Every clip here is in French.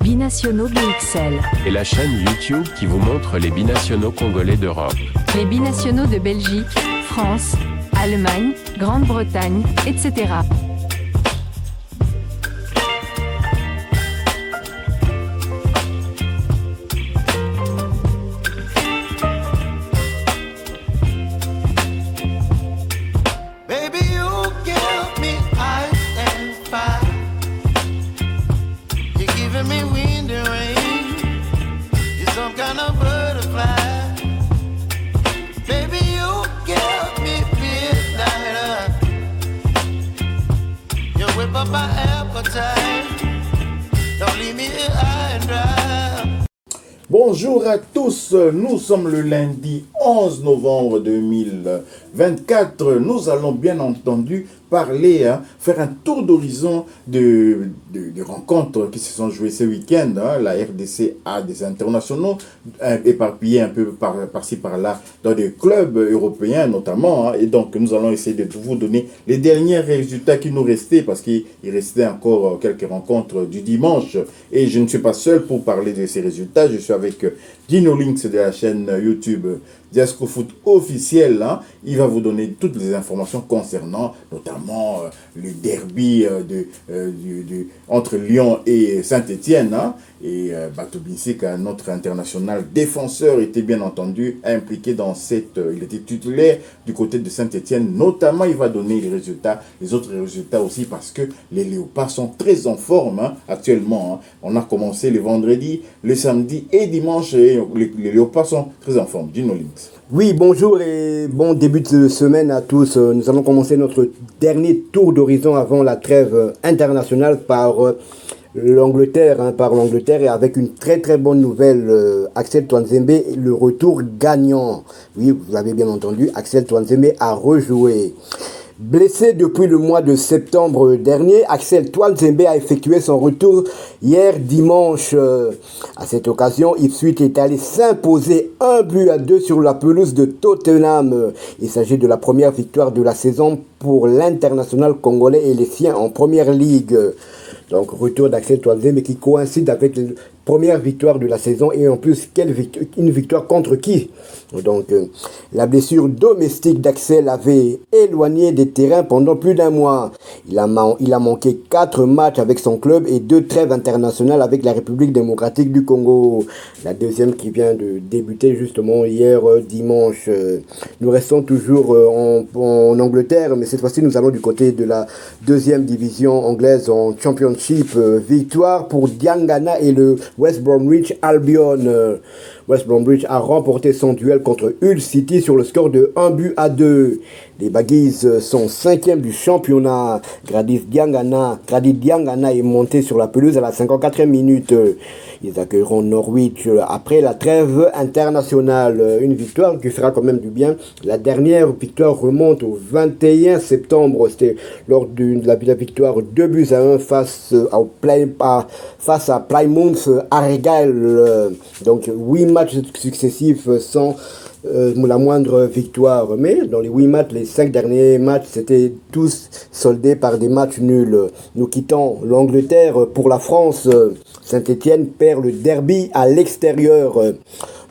Binationaux BXL. Et la chaîne YouTube qui vous montre les binationaux congolais d'Europe. Les binationaux de Belgique, France, Allemagne, Grande-Bretagne, etc. Bonjour à tous, nous sommes le lundi 11 novembre 2024. Nous allons bien entendu parler, faire un tour d'horizon de rencontres qui se sont jouées ce week-end. La RDC a des internationaux éparpillés un peu par-ci par-là dans des clubs européens notamment. Et donc nous allons essayer de vous donner les derniers résultats qui nous restaient parce qu'il restait encore quelques rencontres du dimanche. Et je ne suis pas seul pour parler de ces résultats. Je suis avec Dino Links de la chaîne YouTube Diasco Foot officiel. Il va vous donner toutes les informations concernant notamment le derby entre Lyon et Saint-Etienne. Et Bato Binsika, notre international défenseur, était bien entendu impliqué dans cette... il était titulaire du côté de Saint-Etienne. Notamment, il va donner les résultats, les autres résultats aussi, parce que les Léopards sont très en forme actuellement. On a commencé le vendredi, le samedi et dimanche. Et les Léopards sont très en forme. Dino Links. Oui, bonjour et bon début de semaine à tous. Nous allons commencer notre dernier tour d'horizon avant la trêve internationale par l'Angleterre, et avec une très très bonne nouvelle, Axel Tuanzembe, le retour gagnant. Oui, vous avez bien entendu, Axel Tuanzembe a rejoué. Blessé depuis le mois de septembre dernier, Axel Tuanzembe a effectué son retour hier dimanche. À cette occasion, Ipswich est allé s'imposer 1-2 sur la pelouse de Tottenham. Il s'agit de la première victoire de la saison pour l'international congolais et les siens en première ligue. Donc retour d'Axel Tuanzembe qui coïncide avec la première victoire de la saison et en plus une victoire contre qui? Donc la blessure domestique d'Axel avait éloigné des terrains pendant plus d'un mois. Il a manqué 4 matchs avec son club et 2 trêves internationales avec la République démocratique du Congo. La deuxième qui vient de débuter justement hier dimanche. Nous restons toujours en Angleterre, mais cette fois-ci nous allons du côté de la deuxième division anglaise en Championship. Victoire pour Diangana et le West Bromwich Albion. West Bromwich a remporté son duel contre Hull City sur le score de 1-2. Les Baggies sont 5e du championnat. Gradit Diangana est monté sur la pelouse à la 54e minute. Ils accueilleront Norwich après la trêve internationale. Une victoire qui fera quand même du bien. La dernière victoire remonte au 21 septembre. C'était lors de la victoire 2-1 face à Plymouth Argyle. Donc 8 matchs successifs sans la moindre victoire. Mais dans les 8 matchs, les 5 derniers matchs, c'était tous soldés par des matchs nuls. Nous quittons l'Angleterre pour la France. Saint-Etienne perd le derby à l'extérieur.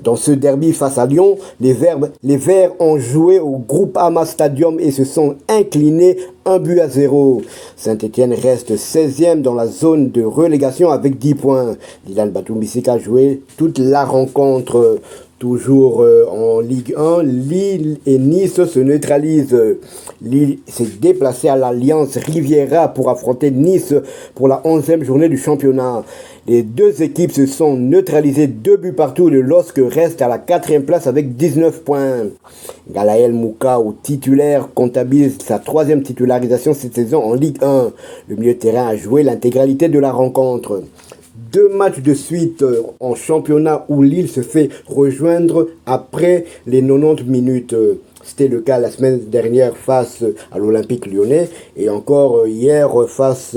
Dans ce derby face à Lyon, les Verts ont joué au Groupama Stadium et se sont inclinés 1-0. Saint-Etienne reste 16e dans la zone de relégation avec 10 points. Dylan Batumbisika a joué toute la rencontre. Toujours en Ligue 1, Lille et Nice se neutralisent. Lille s'est déplacé à l'Alliance Riviera pour affronter Nice pour la 11e journée du championnat. Les deux équipes se sont neutralisées 2 buts partout. Le LOSC reste à la 4e place avec 19 points. Galaël Mouka, au titulaire, comptabilise sa 3e titularisation cette saison en Ligue 1. Le milieu de terrain a joué l'intégralité de la rencontre. 2 matchs de suite en championnat où Lille se fait rejoindre après les 90 minutes. C'était le cas la semaine dernière face à l'Olympique Lyonnais et encore hier face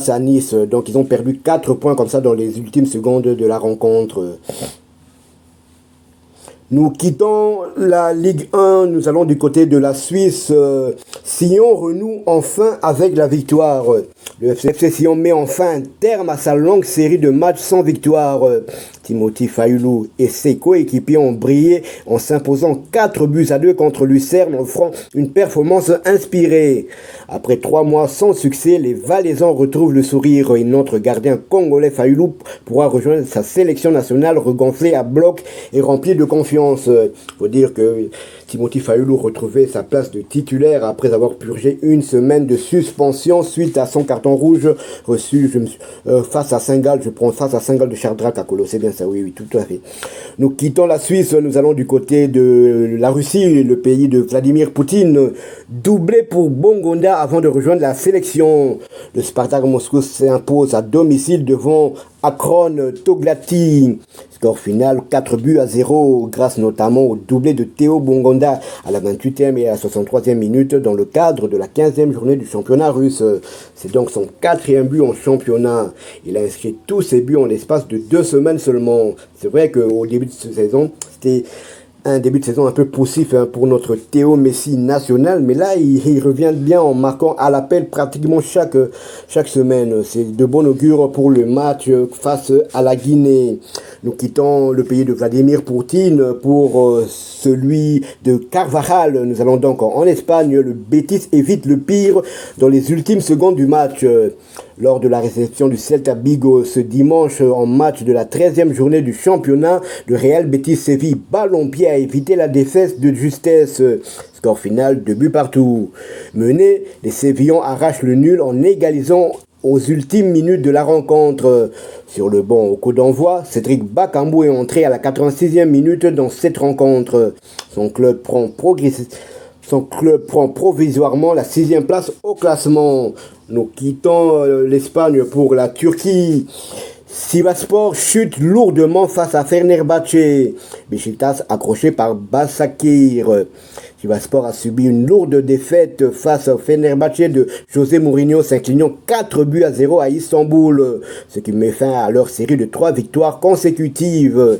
à Nice. Donc ils ont perdu 4 points comme ça dans les ultimes secondes de la rencontre. Nous quittons la Ligue 1, nous allons du côté de la Suisse. Sion renoue enfin avec la victoire. Le FC Sion met enfin un terme à sa longue série de matchs sans victoire. Timothy Fayulu et ses coéquipiers ont brillé en s'imposant 4-2 contre Lucerne, offrant une performance inspirée. Après 3 mois sans succès, les Valaisans retrouvent le sourire et notre gardien congolais Fayulu pourra rejoindre sa sélection nationale regonflée à bloc et remplie de confiance. Faut dire que Timothy Fayulu retrouvait sa place de titulaire après avoir purgé une semaine de suspension suite à son carton rouge reçu face à Saint-Gall. Je prends face à Saint-Gall de Chardrak à Colo, c'est bien ça, oui, tout à fait. Nous quittons la Suisse, nous allons du côté de la Russie, le pays de Vladimir Poutine. Doublé pour Bongonda avant de rejoindre la sélection. Le Spartak Moscou s'impose à domicile devant Akron Toglati. Score final 4-0 grâce notamment au doublé de Théo Bongonda à la 28e et à la 63e minute dans le cadre de la 15e journée du championnat russe. C'est donc son 4e but en championnat. Il a inscrit tous ses buts en l'espace de 2 semaines seulement. C'est vrai qu'au début de cette saison, c'était un début de saison un peu poussif pour notre Théo Messi national, mais là il revient bien en marquant à l'appel pratiquement chaque semaine. C'est de bon augure pour le match face à la Guinée. Nous quittons le pays de Vladimir Poutine pour celui de Carvajal. Nous allons donc en Espagne. Le Betis évite le pire dans les ultimes secondes du match. Lors de la réception du Celta Vigo ce dimanche en match de la 13e journée du championnat, le Real Betis Séville ballon-pied a évité la défaite de justesse. Score final 2 buts partout. Menés, les Sévillans arrachent le nul en égalisant aux ultimes minutes de la rencontre. Sur le banc au coup d'envoi, Cédric Bakambu est entré à la 86e minute dans cette rencontre. Son club prend provisoirement la 6e place au classement. Nous quittons l'Espagne pour la Turquie. Sivasspor chute lourdement face à Fenerbahçe. Beşiktaş accroché par Başakşehir. Sivasspor a subi une lourde défaite face au Fenerbahçe de José Mourinho, s'inclinant 4-0 à Istanbul, ce qui met fin à leur série de 3 victoires consécutives.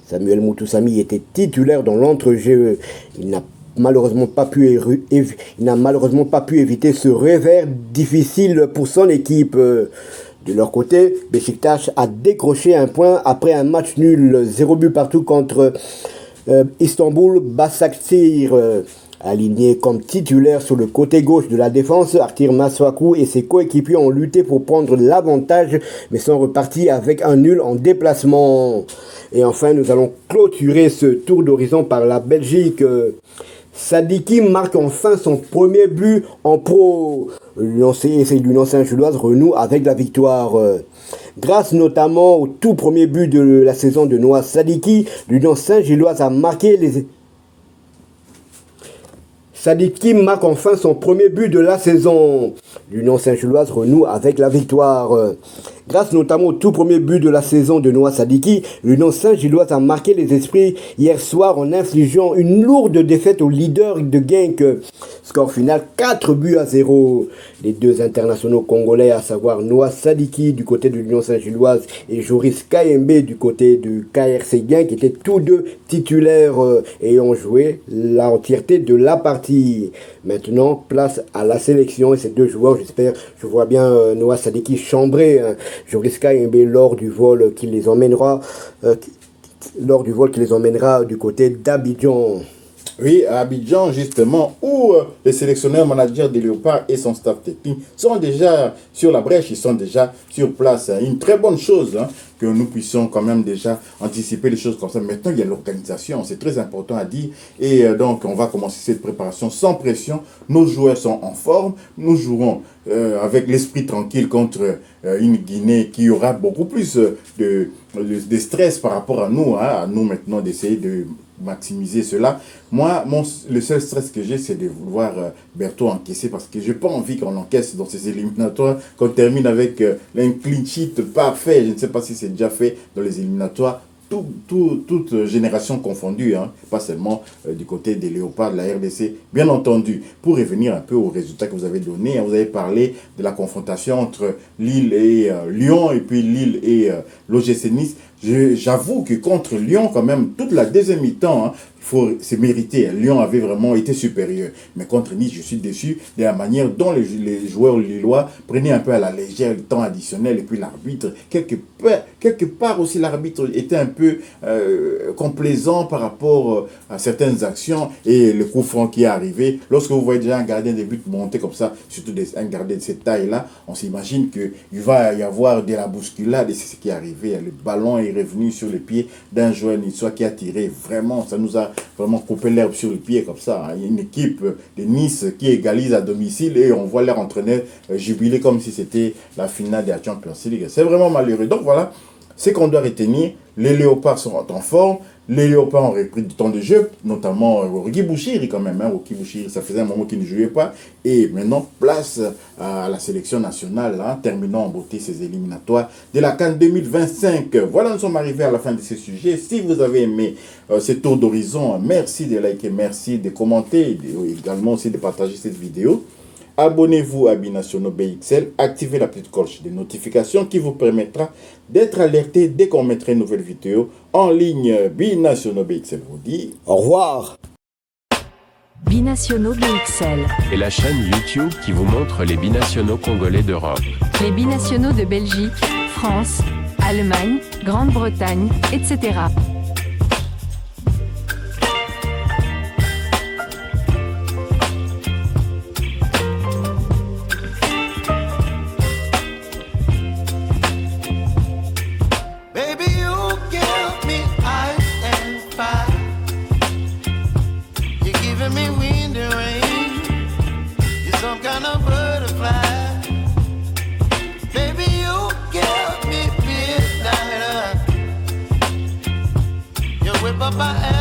Samuel Moutoussamy était titulaire dans l'entrejeu. Il n'a malheureusement pas pu éviter ce revers difficile pour son équipe. De leur côté, Beşiktaş a décroché un point après un match nul 0 but partout contre Istanbul Başakşehir. Aligné comme titulaire sur le côté gauche de la défense, Artir Masuaku et ses coéquipiers ont lutté pour prendre l'avantage, mais sont repartis avec un nul en déplacement. Et enfin, nous allons clôturer ce tour d'horizon par la Belgique. Sadiki marque enfin son premier but en pro. L'Union Saint-Gilloise renoue avec la victoire. Grâce notamment au tout premier but de la saison de Noah Sadiki, l'Union Saint-Gilloise a marqué Sadiki marque enfin son premier but de la saison. L'Union Saint-Gilloise renoue avec la victoire. Grâce notamment au tout premier but de la saison de Noah Sadiki, l'Union Saint-Gilloise a marqué les esprits hier soir en infligeant une lourde défaite au leader de Genk. Score final 4-0. Les deux internationaux congolais, à savoir Noah Sadiki du côté de l'Union Saint-Gilloise et Joris Kayembe du côté du KRC Genk, étaient tous deux titulaires et ont joué l'entièreté de la partie. Maintenant, place à la sélection et ces deux joueurs, je vois bien Noah Sadiki chambrer Joris Kayembe lors du vol qui les emmènera du côté d'Abidjan. Oui, à Abidjan, justement, où les sélectionneurs managers des Léopards et son staff technique sont déjà sur la brèche, ils sont déjà sur place. Une très bonne chose, que nous puissions quand même déjà anticiper les choses comme ça. Maintenant, il y a l'organisation, c'est très important à dire. Et donc, on va commencer cette préparation sans pression. Nos joueurs sont en forme. Nous jouerons avec l'esprit tranquille contre une Guinée qui aura beaucoup plus de stress par rapport à nous. À nous maintenant d'essayer de maximiser cela. Moi, le seul stress que j'ai, c'est de vouloir Berthaud encaisser parce que je n'ai pas envie qu'on encaisse dans ces éliminatoires, qu'on termine avec un clean sheet parfait. Je ne sais pas si c'est déjà fait dans les éliminatoires, toute génération confondue, pas seulement du côté des Léopards, de la RDC, bien entendu. Pour revenir un peu aux résultats que vous avez donnés, vous avez parlé de la confrontation entre Lille et Lyon, et puis Lille et l'OGC Nice. J'avoue que contre Lyon, quand même, toute la deuxième mi-temps, c'est mérité. Lyon avait vraiment été supérieur. Mais contre Nice, je suis déçu de la manière dont les joueurs lillois prenaient un peu à la légère le temps additionnel et puis l'arbitre. Quelque part aussi, l'arbitre était un peu complaisant par rapport à certaines actions et le coup franc qui est arrivé. Lorsque vous voyez déjà un gardien de but monter comme ça, surtout un gardien de cette taille-là, on s'imagine qu'il va y avoir de la bousculade et c'est ce qui est arrivé. Le ballon est revenu sur les pieds d'un joueur niçois qui a tiré vraiment, ça nous a vraiment coupé l'herbe sur le pied comme ça. Il y a une équipe de Nice qui égalise à domicile et on voit leur entraîneur jubiler comme si c'était la finale de la Champions League. C'est vraiment malheureux. Donc voilà, ce qu'on doit retenir, les Léopards sont en forme. Les Léopards ont repris du temps de jeu, notamment Rocky Bouchiri quand même. Rocky Bouchiri, ça faisait un moment qu'il ne jouait pas. Et maintenant, place à la sélection nationale, terminant en beauté ces éliminatoires de la CAN 2025. Voilà, nous sommes arrivés à la fin de ce sujet. Si vous avez aimé ce tour d'horizon, merci de liker, merci de commenter, également aussi de partager cette vidéo. Abonnez-vous à Binationaux BXL, activez la petite cloche de notification qui vous permettra d'être alerté dès qu'on mettra une nouvelle vidéo en ligne. Binationaux BXL vous dit Au revoir. Binationaux BXL. Et la chaîne YouTube qui vous montre les binationaux congolais d'Europe. Les binationaux de Belgique, France, Allemagne, Grande-Bretagne, etc. Whip up my ass.